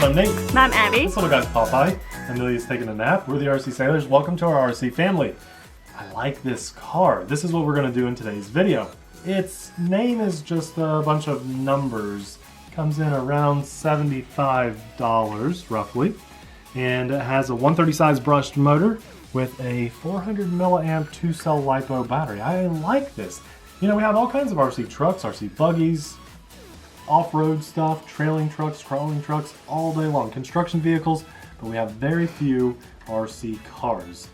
I'm Nate. And I'm Abby. This little guy's Popeye. Amelia's taking a nap. We're the RC Sailors. Welcome to our RC family. I like this car. This is what we're going to do in today's video. Its name is just a bunch of numbers. Comes in around $75 roughly. And it has a 130 size brushed motor with a 400 milliamp 2-cell LiPo battery. I like this. You know, we have all kinds of RC trucks, RC buggies, off-road stuff, trailing trucks, crawling trucks, all day long. Construction vehicles, but we have very few RC cars.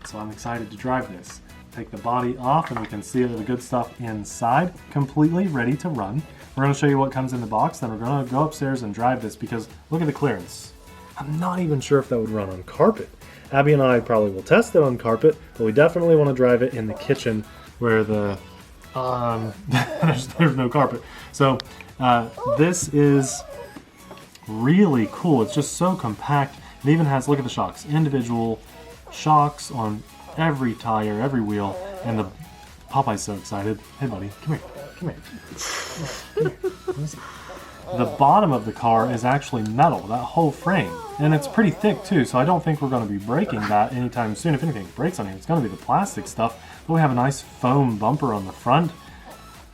So I'm excited to drive this. Take the body off and we can see the good stuff inside, completely ready to run. We're going to show you what comes in the box, then we're going to go upstairs and drive this because look at the clearance. I'm not even sure if that would run on carpet. Abby and I probably will test it on carpet, but we definitely want to drive it in the kitchen where the there's no carpet. So this is really cool. It's just so compact. It even has, look at the shocks, individual shocks on every tire, every wheel, and the Popeye's so excited. Hey buddy, come here, come here. The bottom of the car is actually metal, that whole frame, and it's pretty thick too, so I don't think we're going to be breaking that anytime soon. If anything breaks on here, it's going to be the plastic stuff, but we have a nice foam bumper on the front.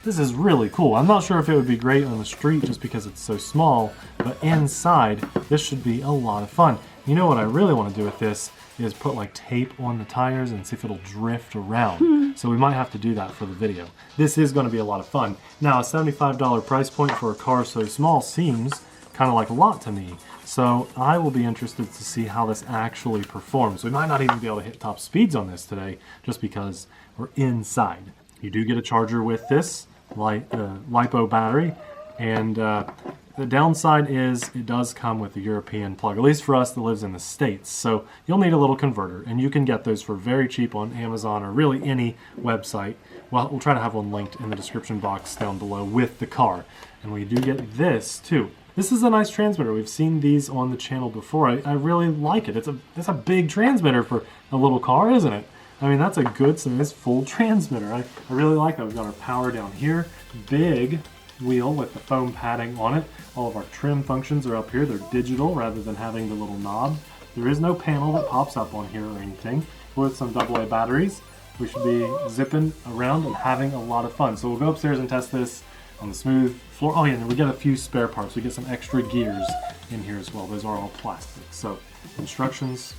This is really cool. I'm not sure if it would be great on the street just because it's so small, but inside, this should be a lot of fun. You know what I really want to do with this is put like tape on the tires and see if it'll drift around. So we might have to do that for the video. This is going to be a lot of fun. Now, a $75 price point for a car so small seems kind of like a lot to me. So I will be interested to see how this actually performs. We might not even be able to hit top speeds on this today just because we're inside. You do get a charger with this LiPo battery, and the downside is it does come with a European plug, at least for us that lives in the States. So you'll need a little converter, and you can get those for very cheap on Amazon or really any website. Well, we'll try to have one linked in the description box down below with the car. And we do get this too. This is a nice transmitter. We've seen these on the channel before. I really like it. It's a big transmitter for a little car, isn't it? I mean, that's a good size full transmitter. I really like that. We've got our power down here. Big wheel with the foam padding on it. All of our trim functions are up here. They're digital rather than having the little knob. There is no panel that pops up on here or anything. With some AA batteries, we should be zipping around and having a lot of fun. So we'll go upstairs and test this on the smooth floor. Oh yeah, and we get a few spare parts. We get some extra gears in here as well. Those are all plastic. So instructions,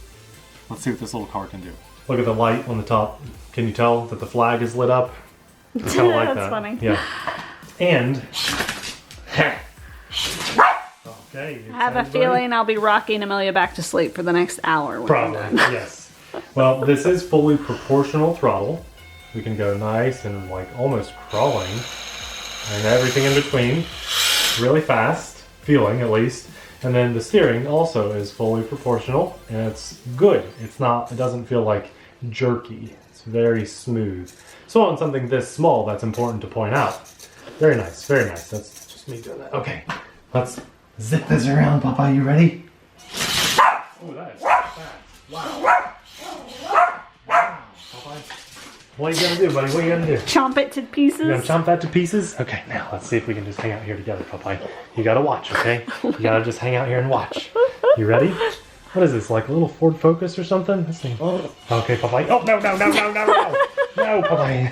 let's see what this little car can do. Look at the light on the top. Can you tell that the flag is lit up? It's kind of like That's that. funny. Yeah. And okay. I have a feeling I'll be rocking Amelia back to sleep for the next hour. Probably, yes. Well, this is fully proportional throttle. We can go nice and like almost crawling and everything in between. Really fast, feeling at least. And then the steering also is fully proportional and it's good. It doesn't feel like jerky. It's very smooth. So on something this small, that's important to point out. Very nice, very nice. That's just me doing that. Okay, let's zip this around, Papa. You ready? Oh, that is fast. Wow. Wow, Papa. What are you gonna do, buddy? What are you gonna do? Chomp it to pieces. You gonna chomp that to pieces? Okay, now let's see if we can just hang out here together, Popeye. You gotta watch, okay? You gotta just hang out here and watch. You ready? What is this, like a little Ford Focus or something? This thing. Okay, Popeye. Oh, no, no, no, no, no, no. No, Popeye.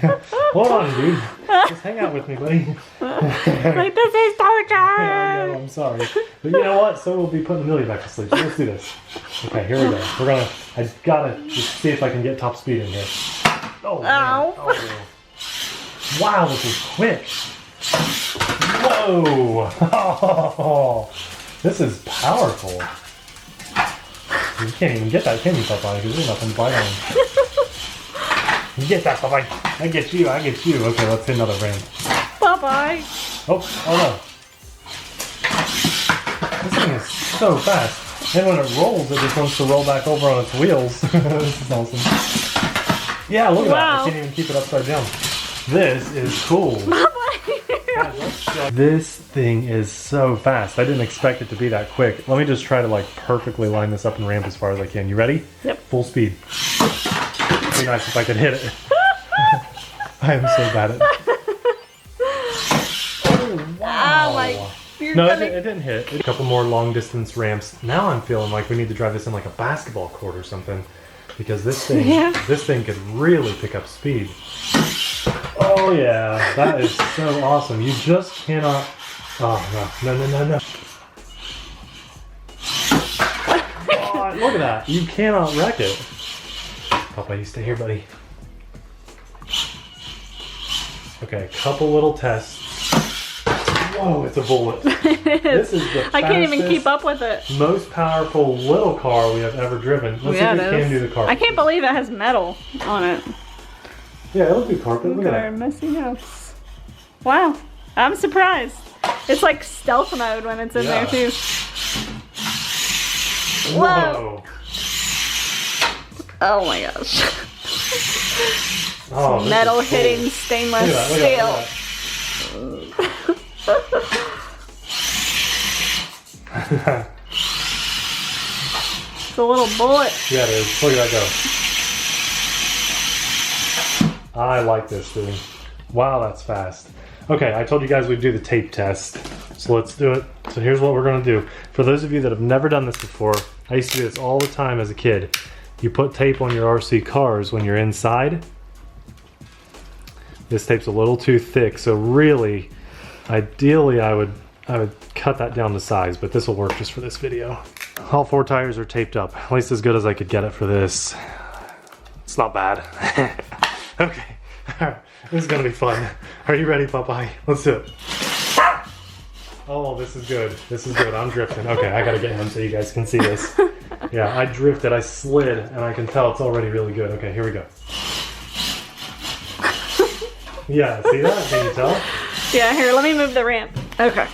Hold on, dude. Just hang out with me, buddy. Like, this is torture. I know, I'm sorry. But you know what? So we'll be putting Amelia back to sleep. So let's do this. Okay, here we go. I gotta just see if I can get top speed in here. Oh, man. Oh, man. Wow, this is quick. Whoa. Oh, this is powerful. You can't even get that, can you, Popeye? Because there's nothing to bite on. You get that, Popeye. I get you, I get you. Okay, let's hit another ramp. Bye-bye. Oh no. This thing is so fast. And when it rolls, it just wants to roll back over on its wheels. This is awesome. Yeah, look at that. I can't even keep it upside down. This is cool. This thing is so fast. I didn't expect it to be that quick. Let me just try to like perfectly line this up and ramp as far as I can. You ready? Yep. Full speed. It'd be nice if I could hit it. I am so bad at it. Oh, wow. Oh my No, it didn't hit. A couple more long distance ramps. Now I'm feeling like we need to drive this in like a basketball court or something, because this thing could really pick up speed. Oh yeah, that is so awesome. You just cannot. Oh no. Oh, look at that. You cannot wreck it. Papa, you stay here, buddy. Okay, a couple little tests. Whoa, it's a bullet. This is the fastest, I can't even keep up with it. Most powerful little car we have ever driven. Let's see if we can do the car. I can't believe it has metal on it. Yeah, it'll do carpet. Look at our messy house. Wow, I'm surprised. It's like stealth mode when it's in there too. Whoa! Oh my gosh. Oh, metal hitting stainless steel. It's a little bullet. Yeah, it is. Look at that go. I like this thing. Wow, that's fast. Okay, I told you guys we'd do the tape test. So let's do it. So here's what we're going to do. For those of you that have never done this before, I used to do this all the time as a kid. You put tape on your RC cars when you're inside. This tape's a little too thick, so really, ideally I would cut that down to size, but this will work just for this video. All 4 tires are taped up, at least as good as I could get it for this. It's not bad. Okay, alright, this is gonna be fun. Are you ready, Popeye? Let's do it. Oh, this is good. This is good. I'm drifting. Okay, I gotta get him so you guys can see this. Yeah, I drifted, I slid, and I can tell it's already really good. Okay, here we go. Yeah, see that? Can you tell? Yeah, here, let me move the ramp. Okay.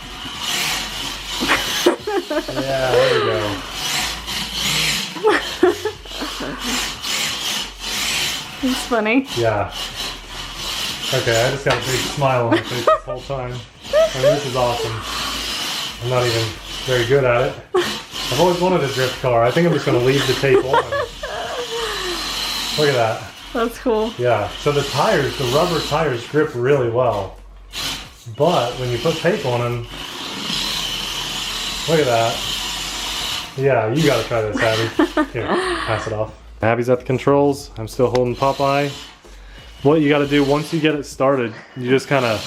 Yeah, there we go. It's funny. Yeah. Okay, I just got a big smile on my face this whole time. And this is awesome. I'm not even very good at it. I've always wanted a drift car. I think I'm just going to leave the tape on. Look at that. That's cool. Yeah, so the tires, the rubber tires grip really well. But when you put tape on them, look at that. Yeah, you gotta try this, Abby. Here, pass it off. Abby's at the controls. I'm still holding Popeye. What you gotta do once you get it started, you just kind of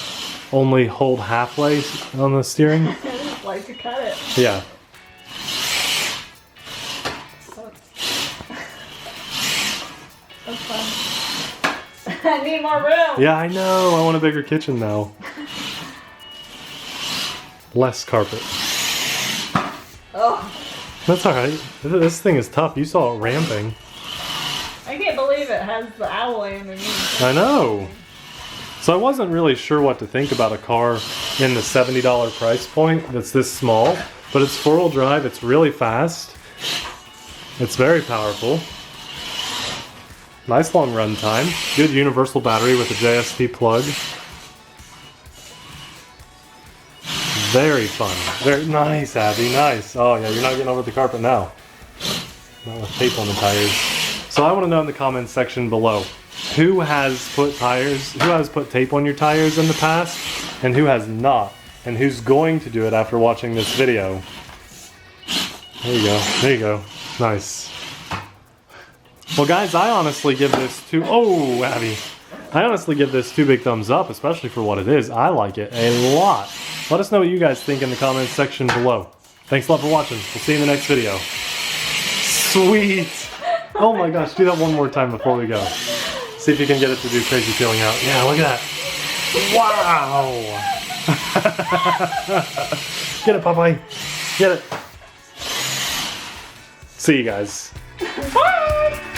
only hold halfway on the steering. I just like to cut it. Yeah. That's fun. I need more room. Yeah, I know. I want a bigger kitchen now. Less carpet. Oh. That's alright. This thing is tough. You saw it ramping. I can't believe it has the alloy underneath. I know. So I wasn't really sure what to think about a car in the $70 price point that's this small. But it's 4-wheel drive. It's really fast. It's very powerful. Nice long run time. Good universal battery with a JST plug. Very fun. Very nice, Abby. Nice. Oh yeah, you're not getting over the carpet now. Not with tape on the tires. So I want to know in the comments section below, who has put tape on your tires in the past, and who has not, and who's going to do it after watching this video. There you go. There you go. Nice. Well guys, I honestly give this Abby. I honestly give this 2 big thumbs up, especially for what it is. I like it a lot. Let us know what you guys think in the comments section below. Thanks a lot for watching. We'll see you in the next video. Sweet! Oh my gosh, do that one more time before we go. See if you can get it to do crazy peeling out. Yeah, look at that. Wow! Get it, Popeye. Get it. See you guys. Bye!